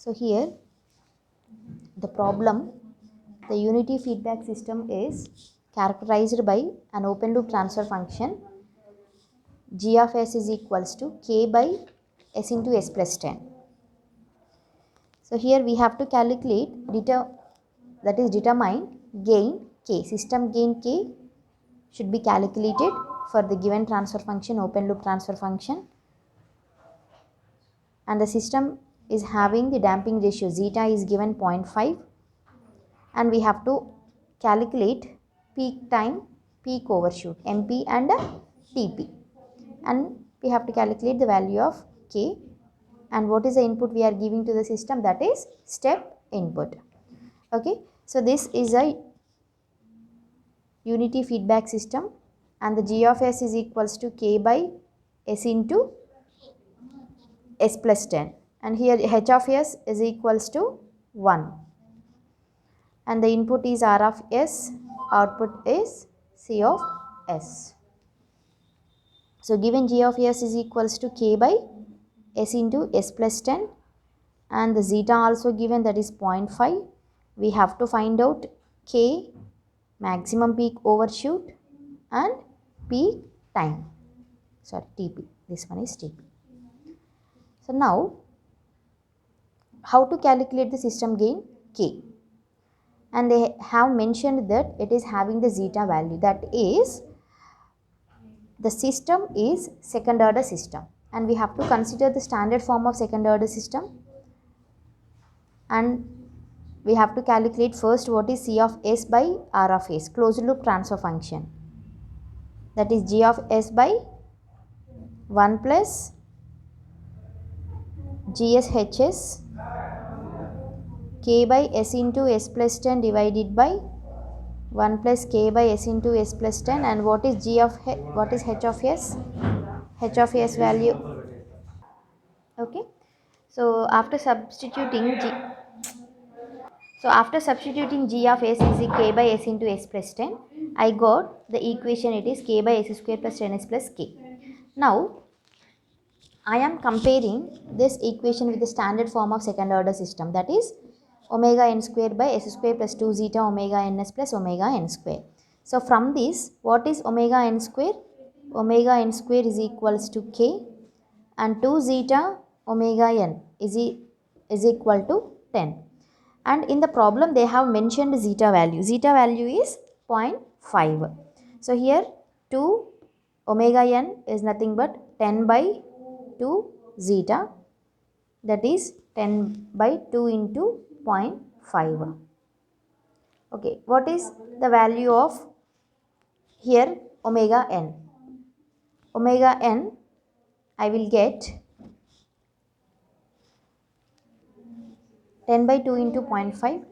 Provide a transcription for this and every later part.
So here the problem, the unity feedback system is characterized by an open loop transfer function g of s is equals to k by s into s plus 10. So here we have to calculate determine gain k, system gain k should be calculated for the given transfer function, open loop transfer function, and the system is having the damping ratio zeta is given 0.5, and we have to calculate peak time, peak overshoot MP and TP, and we have to calculate the value of k, and what is the input we are giving to the system, that is step input. Okay, so this is a unity feedback system, and the g of s is equals to k by s into s plus 10, and here h of s is equals to 1, and the input is r of s, output is c of s. So given g of s is equals to k by s into s plus 10, and the zeta also given, that is 0.5, we have to find out k, maximum peak overshoot, and peak time, sorry TP, this one is TP. So now how to calculate the system gain k, and they have mentioned that it is having the zeta value, that is the system is second order system, and we have to consider the standard form of second order system, and we have to calculate first what is c of s by r of s, closed loop transfer function, that is g of s by 1 plus gshs k by s into s plus 10 divided by 1 plus k by s into s plus 10, and what is what is h of s? H of s value. Okay, so after substituting g of s is k by s into s plus 10, I got the equation, it is k by s square plus 10s plus k. Now I am comparing this equation with the standard form of second order system, that is omega n square by s square plus 2 zeta omega ns plus omega n square. So from this, what is omega n square? Omega n square is equals to k, and 2 zeta omega n is equal to 10. And in the problem they have mentioned zeta value. Zeta value is 0.5. So here 2 omega n is nothing but 10 by 2 zeta, that is 10 by 2 into 0.5. Okay, what is the value of here omega n? Omega n I will get 10 by 2 into 0.5.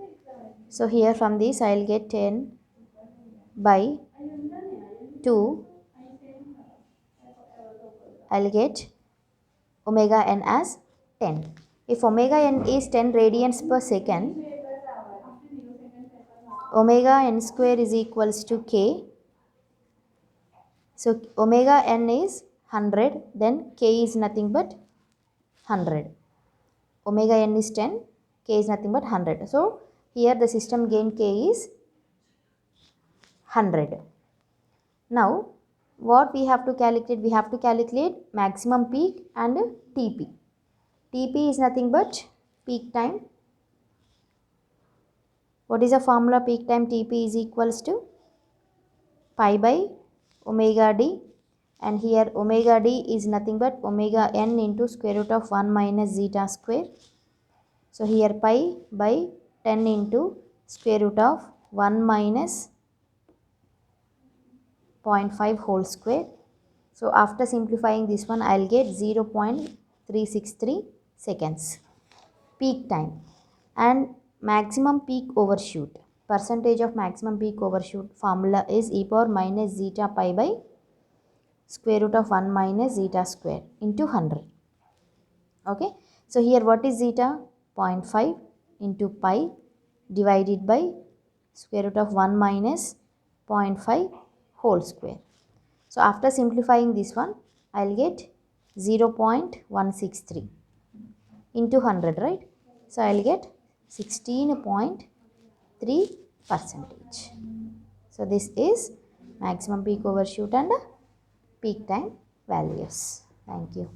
So here from this I will get 10 by 2, I will get omega n as 10. If omega n is 10 radians per second, omega n square is equals to k. So omega n is 100, then k is nothing but 100. Omega n is 10, k is nothing but 100. So here the system gain k is 100. Now what we have to calculate? We have to calculate maximum peak and TP. TP is nothing but peak time. What is the formula? Peak time TP is equals to pi by omega d, and here omega d is nothing but omega n into square root of 1 minus zeta square. So here pi by 10 into square root of 1 minus 0.5 whole square. So after simplifying this one, I will get 0.363 seconds peak time. And maximum peak overshoot, percentage of maximum peak overshoot formula is e power minus zeta pi by square root of 1 minus zeta square into 100. Okay, so here what is zeta? 0.5 into pi divided by square root of 1 minus 0.5 whole square. So after simplifying this one, I will get 0.163 into 100, right? So I'll get 16.3 percentage. So this is maximum peak overshoot and peak time values. Thank you.